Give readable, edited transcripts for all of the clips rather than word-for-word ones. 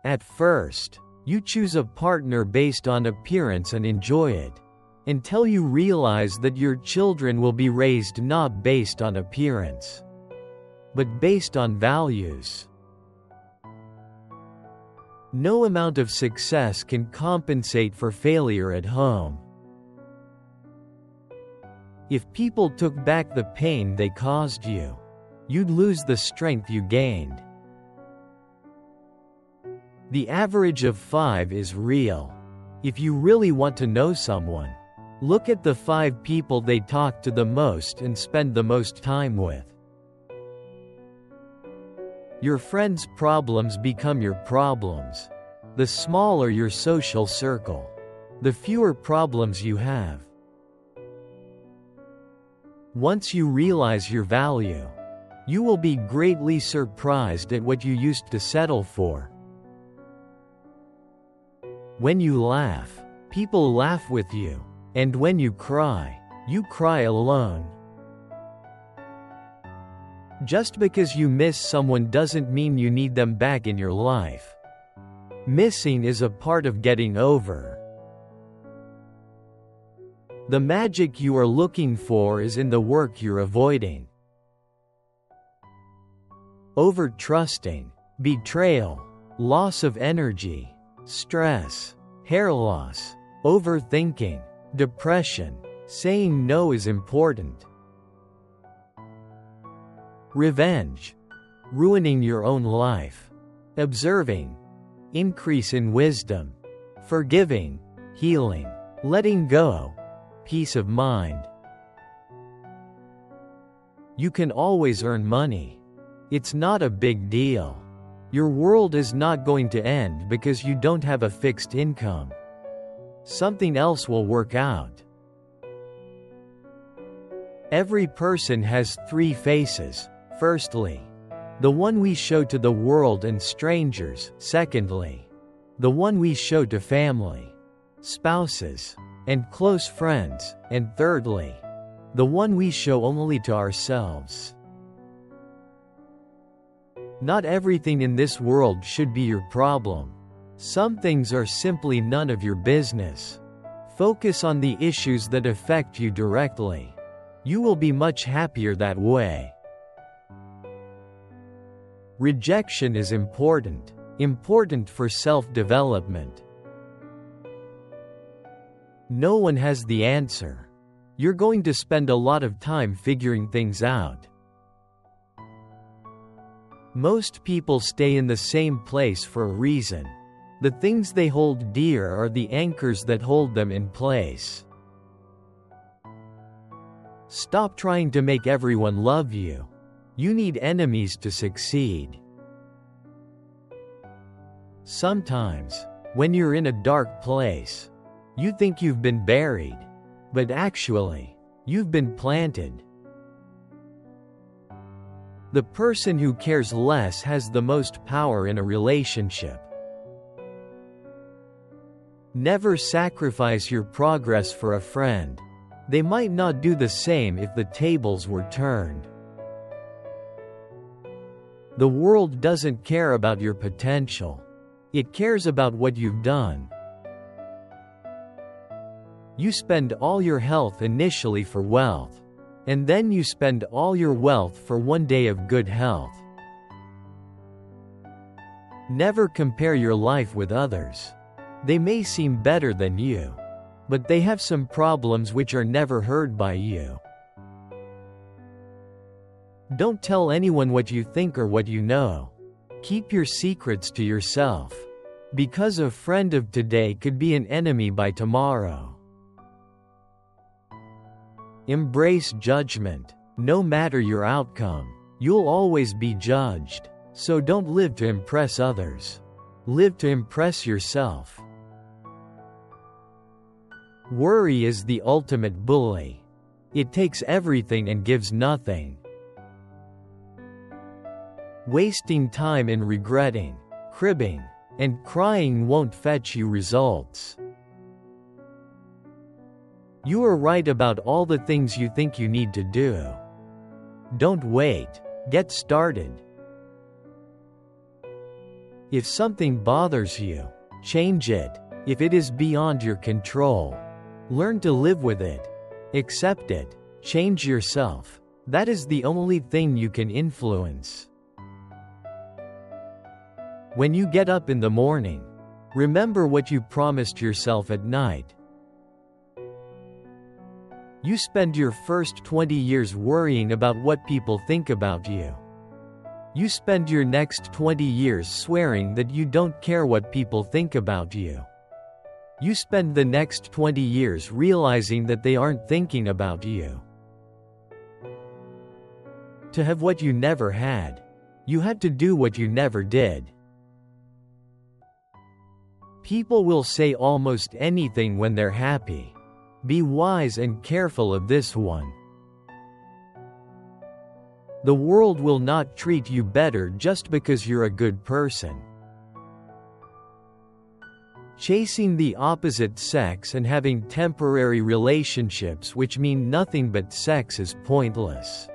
At first, you choose a partner based on appearance and enjoy it, until you realize that your children will be raised not based on appearance, but based on values. No amount of success can compensate for failure at home. If people took back the pain they caused you, you'd lose the strength you gained. The average of 5 is real. If you really want to know someone, look at the 5 people they talk to the most and spend the most time with. Your friends' problems become your problems. The smaller your social circle, the fewer problems you have. Once you realize your value, you will be greatly surprised at what you used to settle for. When you laugh, people laugh with you, and when you cry alone. Just because you miss someone doesn't mean you need them back in your life. Missing is a part of getting over. The magic you are looking for is in the work you're avoiding. Over-trusting, betrayal, loss of energy, stress, hair loss, overthinking, depression. Saying no is important. Revenge, ruining your own life. Observing, increase in wisdom. Forgiving, healing. Letting go, peace of mind. You can always earn money. It's not a big deal. Your world is not going to end because you don't have a fixed income. Something else will work out. Every person has 3 faces. Firstly, the one we show to the world and strangers. Secondly, the one we show to family, spouses, and close friends. And thirdly, the one we show only to ourselves. Not everything in this world should be your problem. Some things are simply none of your business. Focus on the issues that affect you directly. You will be much happier that way. Rejection is important for self-development. No one has the answer. You're going to spend a lot of time figuring things out. Most people stay in the same place for a reason. The things they hold dear are the anchors that hold them in place. Stop trying to make everyone love you. You need enemies to succeed. Sometimes, when you're in a dark place, you think you've been buried, but actually, you've been planted. The person who cares less has the most power in a relationship. Never sacrifice your progress for a friend. They might not do the same if the tables were turned. The world doesn't care about your potential. It cares about what you've done. You spend all your health initially for wealth, and then you spend all your wealth for one day of good health. Never compare your life with others. They may seem better than you, but they have some problems which are never heard by you. Don't tell anyone what you think or what you know. Keep your secrets to yourself, because a friend of today could be an enemy by tomorrow. Embrace judgment. No matter your outcome, you'll always be judged. So don't live to impress others. Live to impress yourself. Worry is the ultimate bully. It takes everything and gives nothing. Wasting time in regretting, cribbing, and crying won't fetch you results. You are right about all the things you think you need to do. Don't wait. Get started. If something bothers you, change it. If it is beyond your control, learn to live with it. Accept it. Change yourself. That is the only thing you can influence. When you get up in the morning, remember what you promised yourself at night. You spend your first 20 years worrying about what people think about you. You spend your next 20 years swearing that you don't care what people think about you. You spend the next 20 years realizing that they aren't thinking about you. To have what you never had, you had to do what you never did. People will say almost anything when they're happy. Be wise and careful of this one. The world will not treat you better just because you're a good person. Chasing the opposite sex and having temporary relationships which mean nothing but sex is pointless.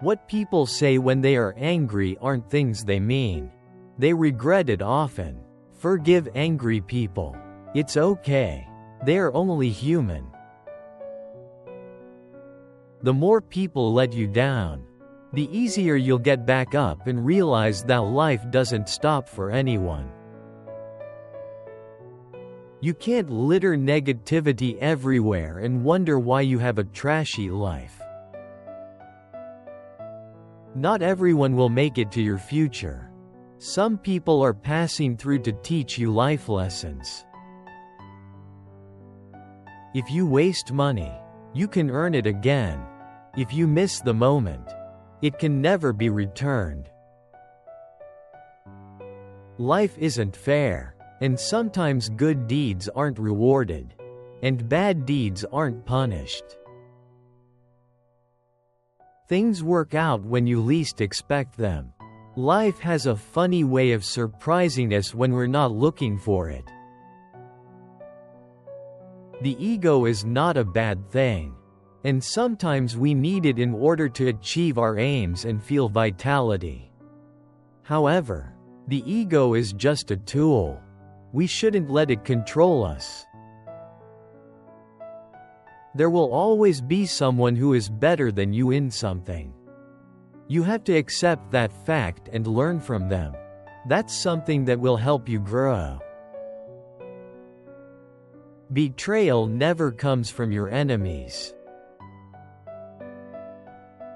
What people say when they are angry aren't things they mean. They regret it often. Forgive angry people. It's okay. They are only human. The more people let you down, the easier you'll get back up and realize that life doesn't stop for anyone. You can't litter negativity everywhere and wonder why you have a trashy life. Not everyone will make it to your future. Some people are passing through to teach you life lessons. If you waste money, you can earn it again. If you miss the moment, it can never be returned. Life isn't fair, and sometimes good deeds aren't rewarded, and bad deeds aren't punished. Things work out when you least expect them. Life has a funny way of surprising us when we're not looking for it. The ego is not a bad thing, and sometimes we need it in order to achieve our aims and feel vitality. However, the ego is just a tool. We shouldn't let it control us. There will always be someone who is better than you in something. You have to accept that fact and learn from them. That's something that will help you grow. Betrayal never comes from your enemies.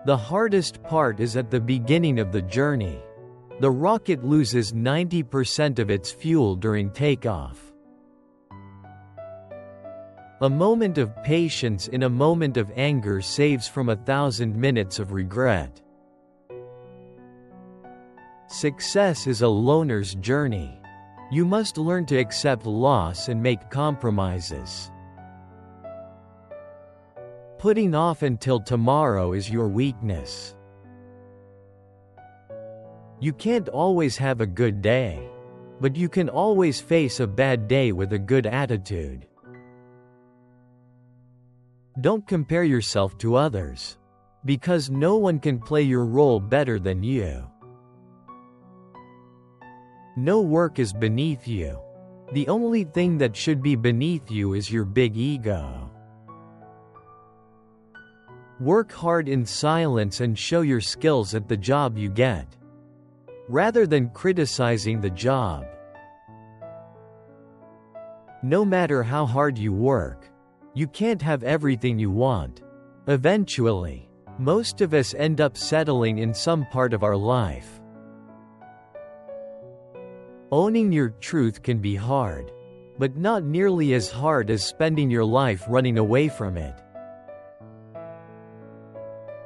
The hardest part is at the beginning of the journey. The rocket loses 90% of its fuel during takeoff. A moment of patience in a moment of anger saves from 1,000 minutes of regret. Success is a loner's journey. You must learn to accept loss and make compromises. Putting off until tomorrow is your weakness. You can't always have a good day, but you can always face a bad day with a good attitude. Don't compare yourself to others, because no one can play your role better than you. No work is beneath you. The only thing that should be beneath you is your big ego. Work hard in silence and show your skills at the job you get, rather than criticizing the job. No matter how hard you work, you can't have everything you want. Eventually, most of us end up settling in some part of our life. Owning your truth can be hard, but not nearly as hard as spending your life running away from it.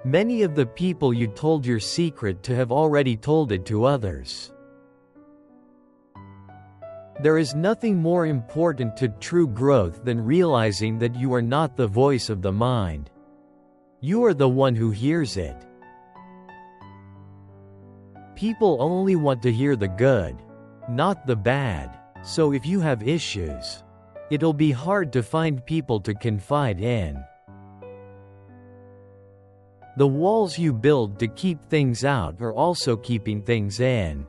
Many of the people you told your secret to have already told it to others. There is nothing more important to true growth than realizing that you are not the voice of the mind. You are the one who hears it. People only want to hear the good, not the bad, so if you have issues, it'll be hard to find people to confide in. The walls you build to keep things out are also keeping things in.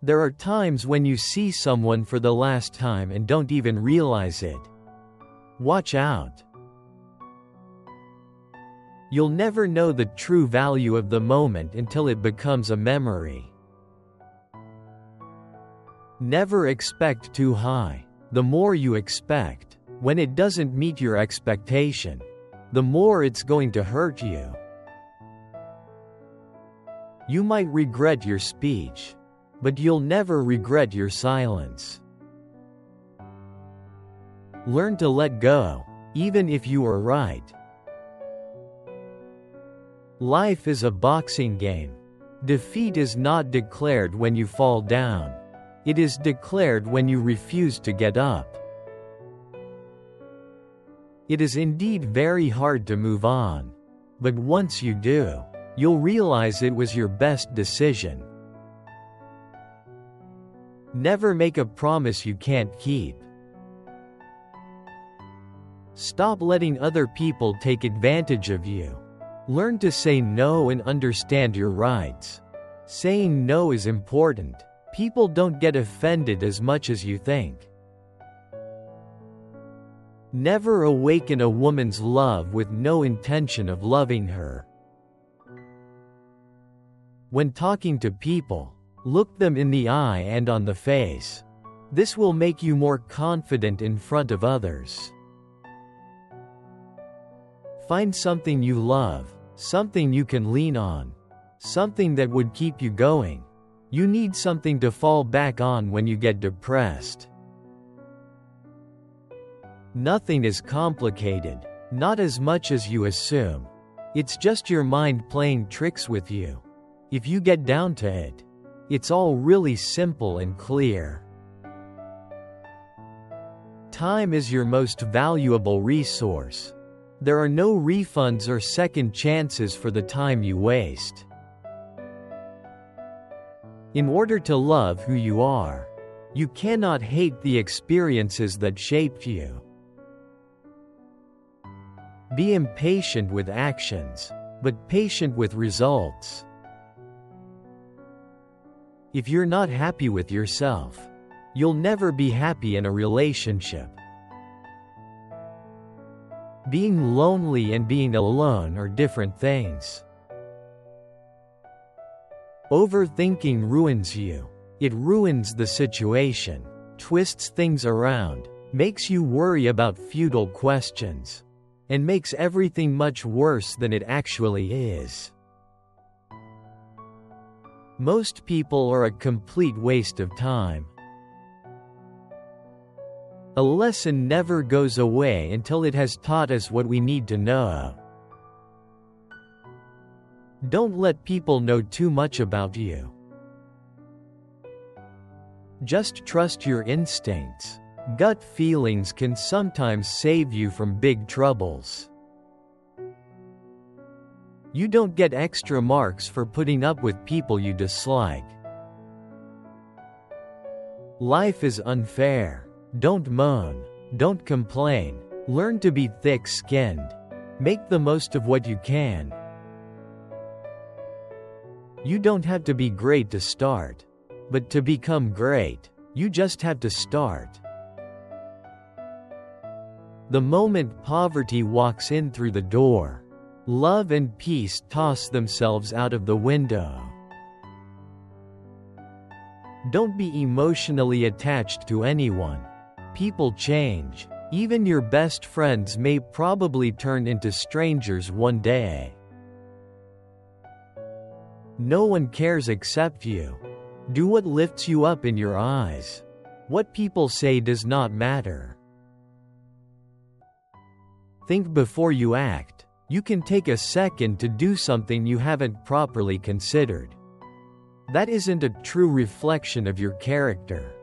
There are times when you see someone for the last time and don't even realize it. Watch out. You'll never know the true value of the moment until it becomes a memory. Never expect too high. The more you expect, when it doesn't meet your expectation, the more it's going to hurt you. You might regret your speech, but you'll never regret your silence. Learn to let go, even if you are right. Life is a boxing game. Defeat is not declared when you fall down. It is declared when you refuse to get up. It is indeed very hard to move on. But once you do, you'll realize it was your best decision. Never make a promise you can't keep. Stop letting other people take advantage of you. Learn to say no and understand your rights. Saying no is important. People don't get offended as much as you think. Never awaken a woman's love with no intention of loving her. When talking to people, look them in the eye and on the face. This will make you more confident in front of others. Find something you love, something you can lean on, something that would keep you going. You need something to fall back on when you get depressed. Nothing is complicated, not as much as you assume. It's just your mind playing tricks with you. If you get down to it, it's all really simple and clear. Time is your most valuable resource. There are no refunds or second chances for the time you waste. In order to love who you are, you cannot hate the experiences that shaped you. Be impatient with actions, but patient with results. If you're not happy with yourself, you'll never be happy in a relationship. Being lonely and being alone are different things. Overthinking ruins you. It ruins the situation, twists things around, makes you worry about futile questions, and makes everything much worse than it actually is. Most people are a complete waste of time. A lesson never goes away until it has taught us what we need to know. Don't let people know too much about you. Just trust your instincts. Gut feelings can sometimes save you from big troubles. You don't get extra marks for putting up with people you dislike. Life is unfair. Don't moan. Don't complain. Learn to be thick-skinned. Make the most of what you can. You don't have to be great to start. But to become great, you just have to start. The moment poverty walks in through the door, love and peace toss themselves out of the window. Don't be emotionally attached to anyone. People change. Even your best friends may probably turn into strangers one day. No one cares except you. Do what lifts you up in your eyes. What people say does not matter. Think before you act. You can take a second to do something you haven't properly considered. That isn't a true reflection of your character.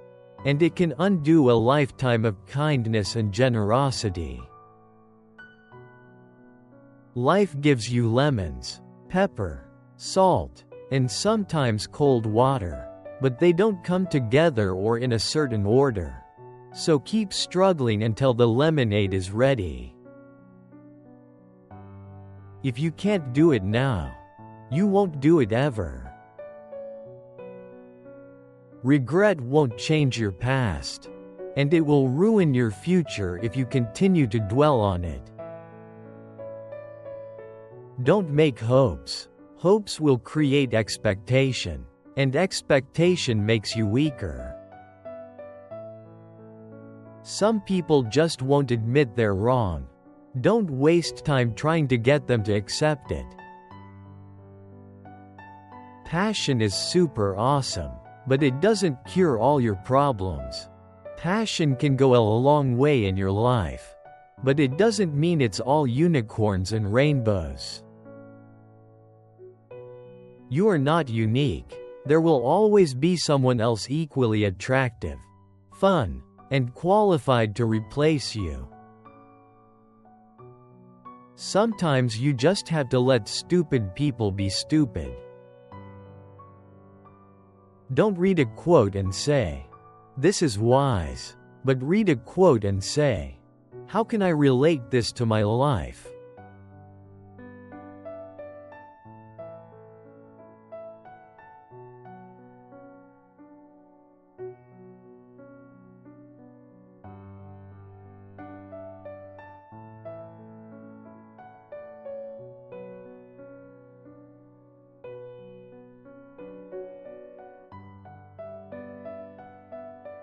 And it can undo a lifetime of kindness and generosity. Life gives you lemons, pepper, salt, and sometimes cold water, but they don't come together or in a certain order. So keep struggling until the lemonade is ready. If you can't do it now, you won't do it ever. Regret won't change your past, and it will ruin your future if you continue to dwell on it. Don't make hopes. Hopes will create expectation, and expectation makes you weaker. Some people just won't admit they're wrong. Don't waste time trying to get them to accept it. Passion is super awesome, but it doesn't cure all your problems. Passion can go a long way in your life, but it doesn't mean it's all unicorns and rainbows. You are not unique. There will always be someone else equally attractive, fun, and qualified to replace you. Sometimes you just have to let stupid people be stupid. Don't read a quote and say, "This is wise," but read a quote and say, "How can I relate this to my life?"